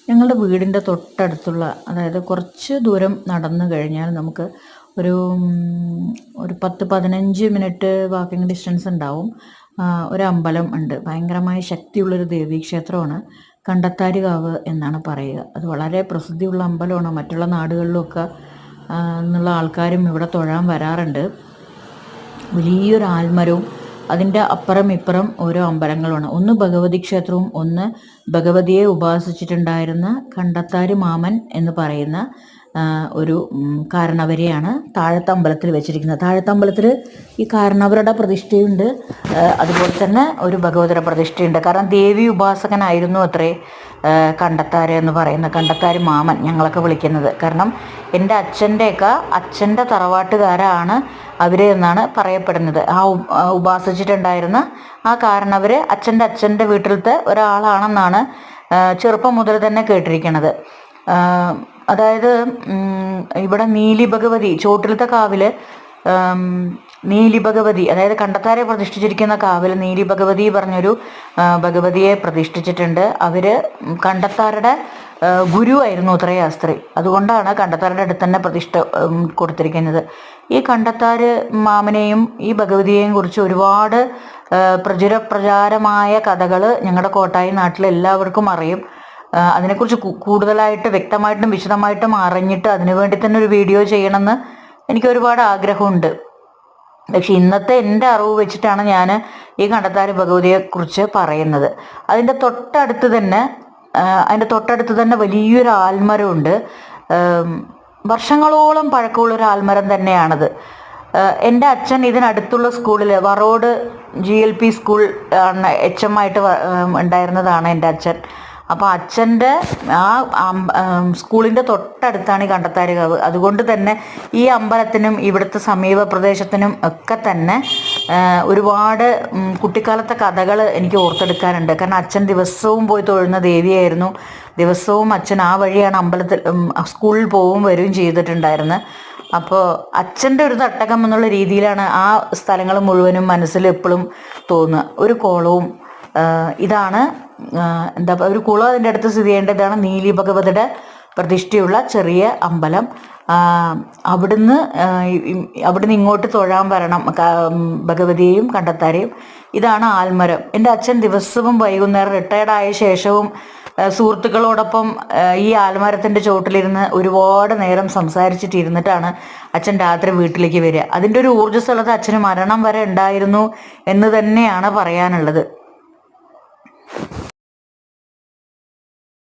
ഞങ്ങളുടെ വീടിൻ്റെ തൊട്ടടുത്തുള്ള, അതായത് കുറച്ച് ദൂരം നടന്നു കഴിഞ്ഞാൽ നമുക്ക് ഒരു ഒരു 10-15 മിനിറ്റ് വാക്കിംഗ് ഡിസ്റ്റൻസ് ഉണ്ടാവും. ഒരു അമ്പലം ഉണ്ട്. ഭയങ്കരമായ ശക്തിയുള്ളൊരു ദേവീക്ഷേത്രമാണ്. കണ്ടത്താരുകാവ് എന്നാണ് പറയുക. അത് വളരെ പ്രസിദ്ധിയുള്ള അമ്പലമാണ്. മറ്റുള്ള നാടുകളിലൊക്കെ നിന്നുള്ള ആൾക്കാരും ഇവിടെ തൊഴാൻ വരാറുണ്ട്. വലിയൊരു ആൽമരവും അതിൻ്റെ അപ്പുറം ഇപ്പുറം ഓരോ അമ്പലങ്ങളുമാണ്. ഒന്ന് ഭഗവതി ക്ഷേത്രവും ഒന്ന് ഭഗവതിയെ ഉപാസിച്ചിട്ടുണ്ടായിരുന്ന കണ്ടത്താര് മാമൻ എന്ന് പറയുന്ന ഒരു കാരണവരെയാണ് താഴത്തെ അമ്പലത്തിൽ വെച്ചിരിക്കുന്നത്. താഴത്തെ അമ്പലത്തിൽ ഈ കാരണവരുടെ പ്രതിഷ്ഠയുണ്ട്, അതുപോലെ തന്നെ ഒരു ഭഗവതിയുടെ പ്രതിഷ്ഠയുണ്ട്. കാരണം ദേവി ഉപാസകനായിരുന്നു അത്രേ കണ്ടത്താര് എന്ന് പറയുന്ന കണ്ടത്താര് മാമൻ ഞങ്ങളൊക്കെ വിളിക്കുന്നത്. കാരണം എൻ്റെ അച്ഛൻ്റെ തറവാട്ടുകാരാണ് അവർ എന്നാണ് പറയപ്പെടുന്നത്. ആ ഉപാസിച്ചിട്ടുണ്ടായിരുന്ന ആ കാരണവർ അച്ഛൻ്റെ വീട്ടിലത്തെ ഒരാളാണെന്നാണ് ചെറുപ്പം മുതൽ തന്നെ കേട്ടിരിക്കുന്നത്. അതായത് ഇവിടെ നീലി ഭഗവതി, ചോട്ടിലത്തെ കാവിൽ നീലി ഭഗവതി, അതായത് കണ്ടത്താരെ പ്രതിഷ്ഠിച്ചിരിക്കുന്ന കാവിൽ നീലി ഭഗവതി പറഞ്ഞൊരു ഭഗവതിയെ പ്രതിഷ്ഠിച്ചിട്ടുണ്ട്. അവർ കണ്ടത്താരുടെ ഗുരുവായിരുന്നു ഉത്രയ സ്ത്രീ. അതുകൊണ്ടാണ് കണ്ടത്താരുടെ അടുത്ത് തന്നെ പ്രതിഷ്ഠ കൊടുത്തിരിക്കുന്നത്. ഈ കണ്ടത്താര് മാമനെയും ഈ ഭഗവതിയെയും കുറിച്ച് ഒരുപാട് പ്രചാരമായ കഥകൾ ഞങ്ങളുടെ കോട്ടായി നാട്ടിൽ എല്ലാവർക്കും അറിയും. അതിനെക്കുറിച്ച് കൂടുതലായിട്ട് വ്യക്തമായിട്ടും വിശദമായിട്ടും അറിഞ്ഞിട്ട് അതിനുവേണ്ടി തന്നെ ഒരു വീഡിയോ ചെയ്യണമെന്ന് എനിക്ക് ഒരുപാട് ആഗ്രഹമുണ്ട്. പക്ഷെ ഇന്നത്തെ എൻ്റെ അറിവ് വെച്ചിട്ടാണ് ഞാൻ ഈ കണ്ടത്താര് ഭഗവതിയെക്കുറിച്ച് പറയുന്നത്. അതിൻ്റെ തൊട്ടടുത്ത് തന്നെ വലിയൊരു ആൽമരമുണ്ട്. വർഷങ്ങളോളം പഴക്കമുള്ളൊരു ആൽമരം തന്നെയാണത്. എൻ്റെ അച്ഛൻ ഇതിനടുത്തുള്ള സ്കൂളിൽ വറോഡ് GLP സ്കൂൾ HM ആയിട്ട് ഉണ്ടായിരുന്നതാണ് എൻ്റെ അച്ഛൻ. അപ്പോൾ അച്ഛൻ്റെ ആ സ്കൂളിൻ്റെ തൊട്ടടുത്താണ് ഈ കണ്ടത്താരുകാവ്. അതുകൊണ്ട് തന്നെ ഈ അമ്പലത്തിനും ഇവിടുത്തെ സമീപ പ്രദേശത്തിനും ഒക്കെ തന്നെ ഒരുപാട് കുട്ടിക്കാലത്തെ കഥകൾ എനിക്ക് ഓർത്തെടുക്കാനുണ്ട്. കാരണം അച്ഛൻ ദിവസവും പോയി തൊഴുന്ന ദേവിയായിരുന്നു. ദിവസവും അച്ഛൻ ആ വഴിയാണ് അമ്പലത്തിൽ സ്കൂളിൽ പോവും വരികയും ചെയ്തിട്ടുണ്ടായിരുന്നത്. അപ്പോൾ അച്ഛൻ്റെ ഒരു തട്ടകം എന്നുള്ള രീതിയിലാണ് ആ സ്ഥലങ്ങൾ മുഴുവനും മനസ്സിൽ എപ്പോഴും തോന്നുക. ഒരു കോളവും ഇതാണ് ഒരു കുളം അതിൻ്റെ അടുത്ത് സ്ഥിതി ചെയ്യേണ്ടതാണ് നീലി ഭഗവതിയുടെ പ്രതിഷ്ഠയുള്ള ചെറിയ അമ്പലം. അവിടുന്ന് ഇങ്ങോട്ട് തൊഴാൻ വരണം ഭഗവതിയെയും കണ്ടത്താരെയും. ഇതാണ് ആൽമരം. എൻ്റെ അച്ഛൻ ദിവസവും വൈകുന്നേരം റിട്ടയർഡായ ശേഷവും സുഹൃത്തുക്കളോടൊപ്പം ഈ ആൽമരത്തിൻ്റെ ചോട്ടിലിരുന്ന് ഒരുപാട് നേരം സംസാരിച്ചിട്ടിരുന്നിട്ടാണ് അച്ഛൻ രാത്രി വീട്ടിലേക്ക് വരിക. അതിൻ്റെ ഒരു ഊർജ്ജസ്വലത അച്ഛന് മരണം വരെ ഉണ്ടായിരുന്നു എന്ന് തന്നെയാണ് പറയാനുള്ളത്.